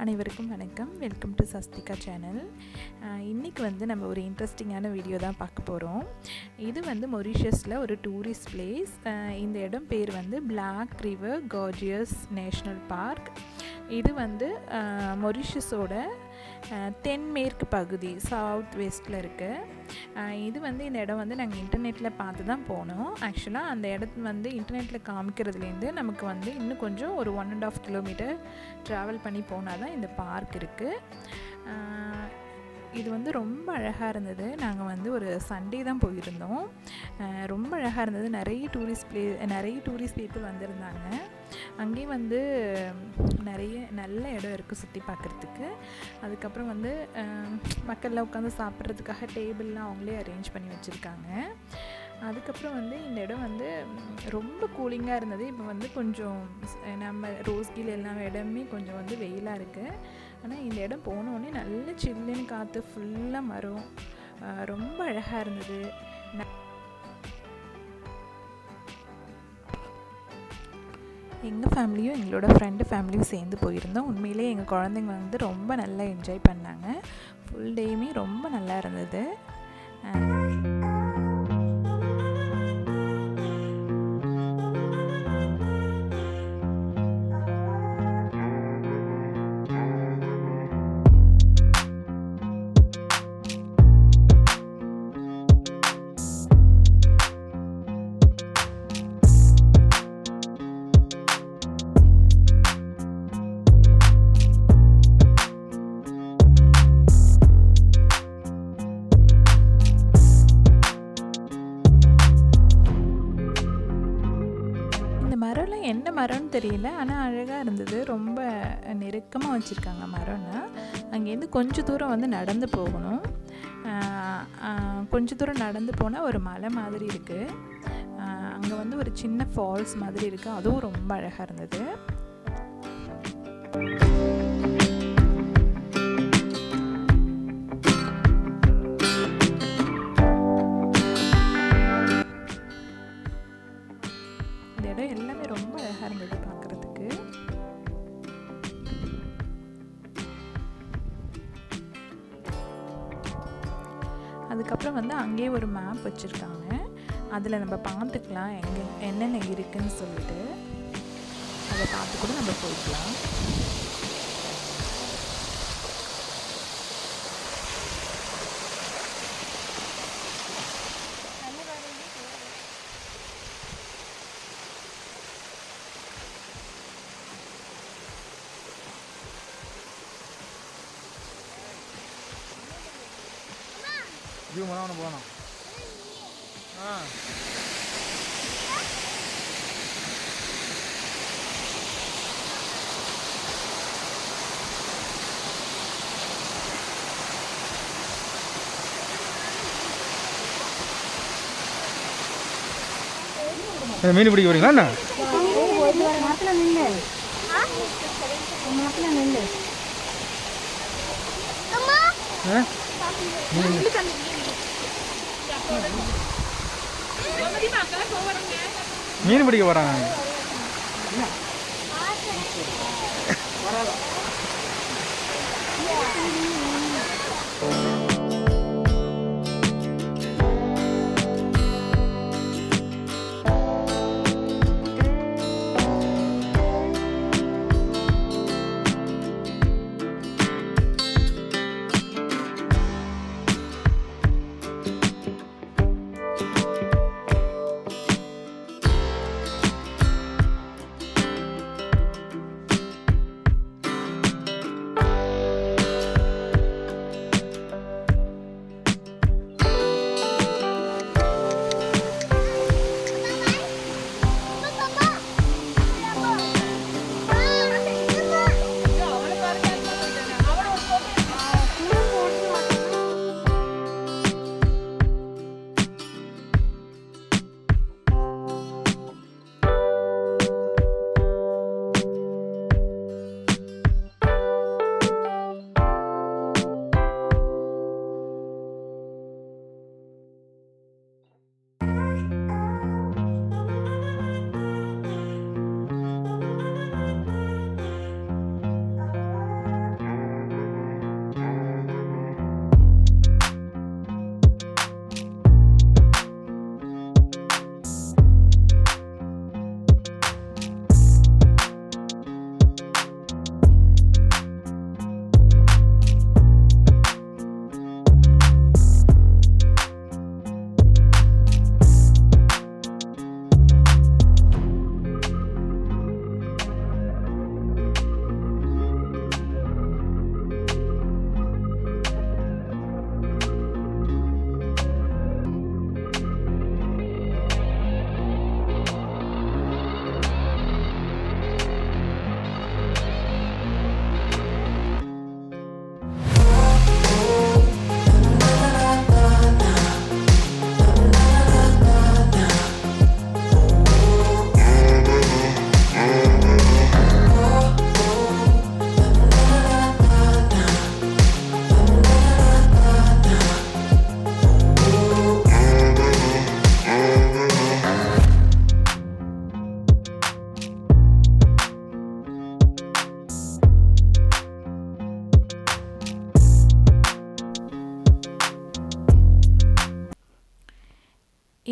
அனைவருக்கும் வணக்கம். Welcome to Sasthika channel. இன்றைக்கி வந்து நம்ம ஒரு இன்ட்ரெஸ்டிங்கான வீடியோ தான் பார்க்க போகிறோம். இது வந்து மொரிஷியஸில் ஒரு டூரிஸ்ட் பிளேஸ். இந்த இடம் பேர் வந்து Black River Gorges National Park. இது வந்து மொரிஷியஸோட தென்மேற்கு பகுதி சவுத் வெஸ்ட்டில் இருக்குது. இது வந்து இந்த இடம் வந்து நாங்கள் இன்டர்நெட்டில் பார்த்து தான் போனோம். ஆக்சுவலாக அந்த இடத்து வந்து இன்டர்நெட்டில் காமிக்கிறதுலேருந்து நமக்கு வந்து இன்னும் கொஞ்சம் ஒரு 1.5 கிலோமீட்டர் ட்ராவல் பண்ணி போனால் தான் இந்த பார்க் இருக்குது. இது வந்து ரொம்ப அழகாக இருந்தது. நாங்கள் வந்து ஒரு சண்டே தான் போயிருந்தோம். ரொம்ப அழகாக இருந்தது. நிறைய டூரிஸ்ட் பீப்புள் வந்திருந்தாங்க. அங்கேயும் வந்து நிறைய நல்ல இடம் இருக்குது சுற்றி பார்க்குறதுக்கு. அதுக்கப்புறம் வந்து மக்கள்லாம் உட்காந்து சாப்பிட்றதுக்காக டேபிள்லாம் அவங்களே அரேஞ்ச் பண்ணி வச்சுருக்காங்க. அதுக்கப்புறம் வந்து இந்த இடம் வந்து ரொம்ப கூலிங்காக இருந்தது. இப்போ வந்து கொஞ்சம் நம்ம ரோஸ்கில் எல்லா இடமே கொஞ்சம் வந்து வெயிலாக இருக்குது. ஆனால் இந்த இடம் போனோடனே நல்ல சில்லுன்னு காற்று, ஃபுல்லாக மரம், ரொம்ப அழகாக இருந்தது. எங்கள் ஃபேமிலியும் எங்களோட ஃப்ரெண்டு ஃபேமிலியும் சேர்ந்து போயிருந்தோம். உண்மையிலே எங்கள் குழந்தைங்க வந்து ரொம்ப நல்லா என்ஜாய் பண்ணாங்க. ஃபுல் டேயுமே ரொம்ப நல்லா இருந்தது. மரம்லாம் என்ன மரம்னு தெரியல, ஆனால் அழகாக இருந்தது. ரொம்ப நெருக்கமாக வச்சுருக்காங்க மரம்னா. அங்கேருந்து கொஞ்சம் தூரம் வந்து நடந்து போகணும். கொஞ்சம் தூரம் நடந்து போனால் ஒரு மலை மாதிரி இருக்குது. அங்கே வந்து ஒரு சின்ன ஃபால்ஸ் மாதிரி இருக்குது. அதுவும் ரொம்ப அழகாக இருந்தது. எல்லாமே ரொம்ப அழகாக இருந்தது பார்க்குறதுக்கு. அதுக்கப்புறம் வந்து அங்கேயே ஒரு மேப் வச்சுருக்காங்க. அதில் நம்ம பார்த்துக்கலாம் என்னென்ன இருக்குதுன்னு சொல்லிட்டு. அதை பார்த்து கூட நம்ம போய்க்கலாம். ஜூம் பண்ண போனோம். மீன் பிடிக்க போறீங்களா என்ன? மீன் பிடிக்க போறாங்க.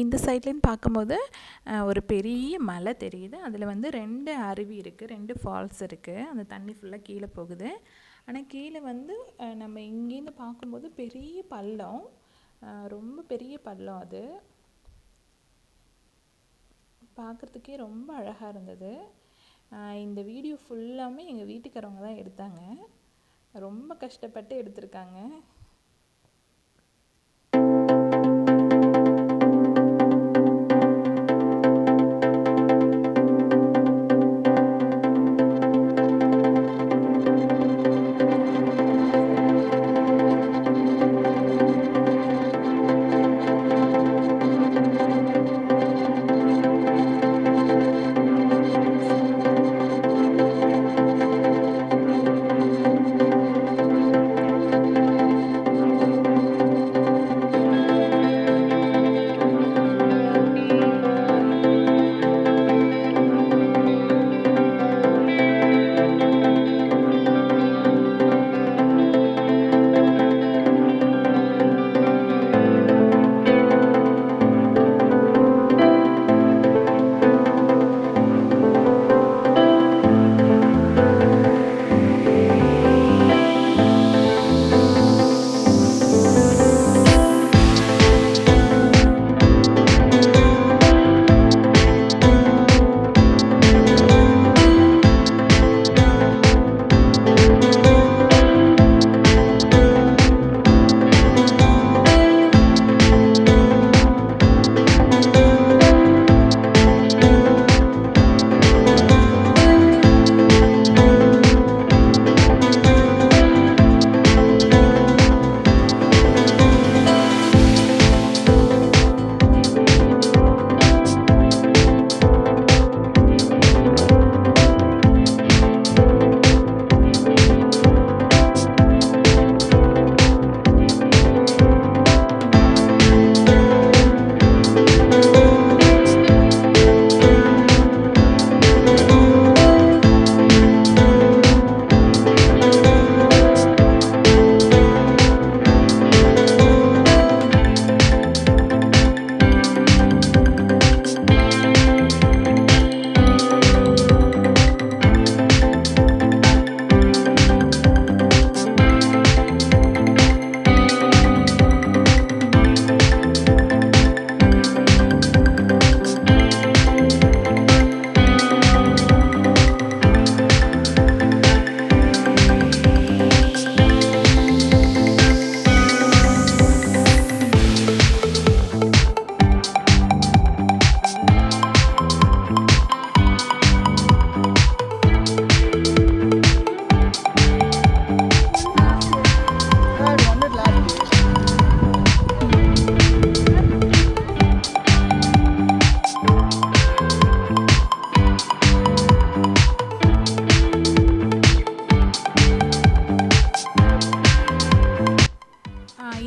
இந்த சைட்லேருந்து பார்க்கும்போது ஒரு பெரிய மலை தெரியுது. அதில் வந்து 2 அருவி இருக்குது, 2 ஃபால்ஸ் இருக்குது. அந்த தண்ணி ஃபுல்லாக கீழே போகுது. ஆனால் கீழே வந்து நம்ம இங்கேருந்து பார்க்கும்போது பெரிய பள்ளம், ரொம்ப பெரிய பள்ளம். அது பார்க்குறதுக்கே ரொம்ப அழகாக இருந்தது. இந்த வீடியோ ஃபுல்லாமே எங்கள் வீட்டுக்காரவங்க தான் எடுத்தாங்க. ரொம்ப கஷ்டப்பட்டு எடுத்திருக்காங்க.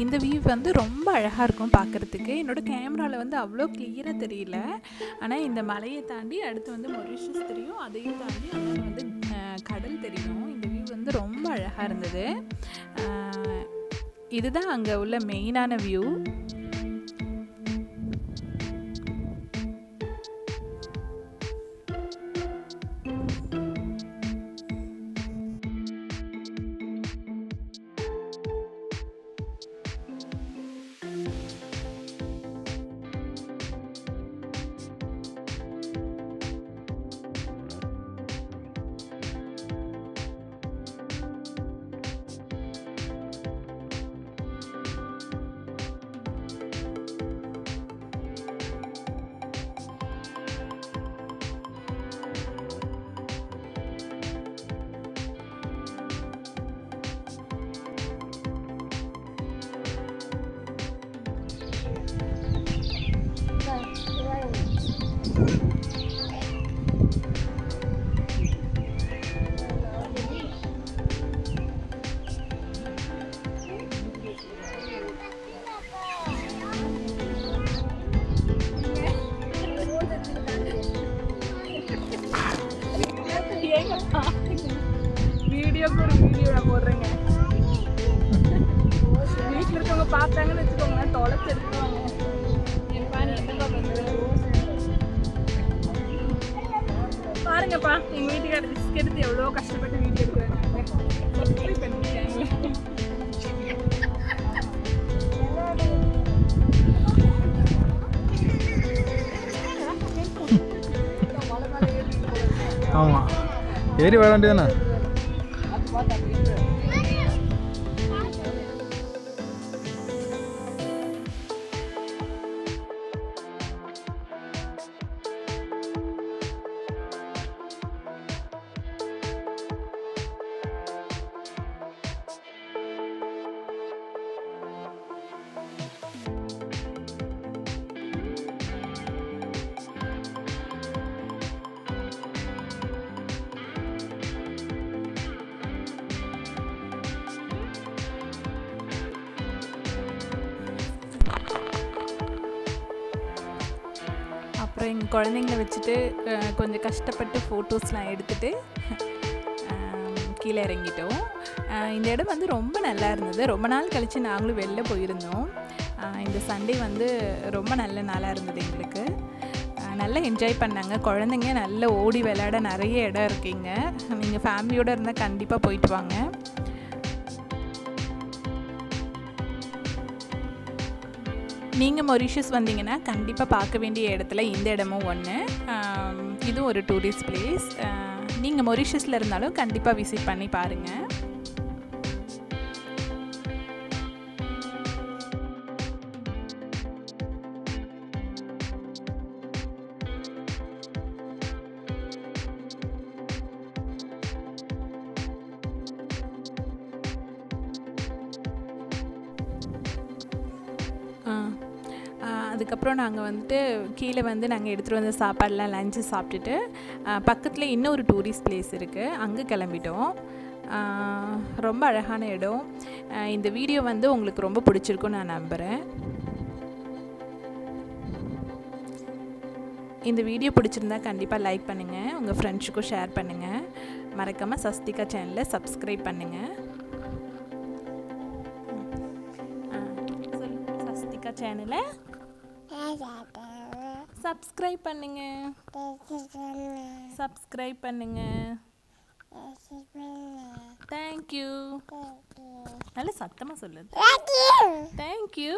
இந்த வியூ வந்து ரொம்ப அழகாக இருக்கும் பார்க்குறதுக்கு. என்னோடய கேமராவில் வந்து அவ்வளோ கிளியராக தெரியல. ஆனால் இந்த மலையை தாண்டி அடுத்து வந்து மொரிஷியஸ் தெரியும், அதையும் தாண்டி அங்கே வந்து கடல் தெரியும். இந்த வியூ வந்து ரொம்ப அழகாக இருந்தது. இதுதான் அங்கே உள்ள மெயினான வியூ. வீடியோக்கு ஒரு வீடியோ நான் போடுறேங்க. வீட்டில் இருக்கவங்க பார்த்தாங்கன்னு வச்சுக்கோங்க, தொலைச்சி எடுத்துவாங்க. என் பாரு பாருங்கப்பா எங்கள் வீட்டுக்கார ரிஸ்க் எடுத்து எவ்வளோ கஷ்டப்பட்டு வீடியோ எடுக்கிறாங்க. சப்ஸ்கிரைப் பண்ணிருக்காங்க. ஆமாம் ஏறி வர வேண்டியதானே. அப்புறம் எங்கள் குழந்தைங்கள வச்சுட்டு கொஞ்சம் கஷ்டப்பட்டு ஃபோட்டோஸ்லாம் எடுத்துகிட்டு கீழே இறங்கிட்டோம். இந்த இடம் வந்து ரொம்ப நல்லா இருந்தது. ரொம்ப நாள் கழித்து நாங்களும் வெளில போயிருந்தோம். இந்த சண்டே வந்து ரொம்ப நல்ல நாளாக இருந்தது எங்களுக்கு. நல்லா என்ஜாய் பண்ணாங்க குழந்தைங்க. நல்லா ஓடி விளையாட நிறைய இடம் இருக்குங்க. நீங்கள் ஃபேமிலியோடு இருந்தால் கண்டிப்பாக போயிட்டு வாங்க. நீங்கள் மொரிஷியஸ் வந்தீங்கன்னா கண்டிப்பாக பார்க்க வேண்டிய இடத்துல இந்த இடமும் ஒன்று. இதுவும் ஒரு டூரிஸ்ட் பிளேஸ். நீங்கள் மொரிஷியஸில் இருந்தாலும் கண்டிப்பாக விசிட் பண்ணி பாருங்கள். அதுக்கப்புறம் நாங்கள் வந்துட்டு கீழே வந்து நாங்கள் எடுத்துகிட்டு வந்த சாப்பாடெலாம் லஞ்சு சாப்பிட்டுட்டு பக்கத்தில் இன்னொரு டூரிஸ்ட் பிளேஸ் இருக்குது, அங்கே கிளம்பிட்டோம். ரொம்ப அழகான இடம். இந்த வீடியோ வந்து உங்களுக்கு ரொம்ப பிடிச்சிருக்குன்னு நான் நம்புகிறேன். இந்த வீடியோ பிடிச்சிருந்தா கண்டிப்பாக லைக் பண்ணுங்கள், உங்கள் ஃப்ரெண்ட்ஸுக்கும் ஷேர் பண்ணுங்கள். மறக்காமல் சஸ்திகா சேனலை சப்ஸ்கிரைப் பண்ணுங்கள். சஸ்திகா சேனலை சப்ஸ்கிரைப் பண்ணுங்க. சப்ஸ்கிரைப் பண்ணுங்க. தேங்க்யூ. நல்ல சத்தமாக சொல்லுது. தேங்க்யூ.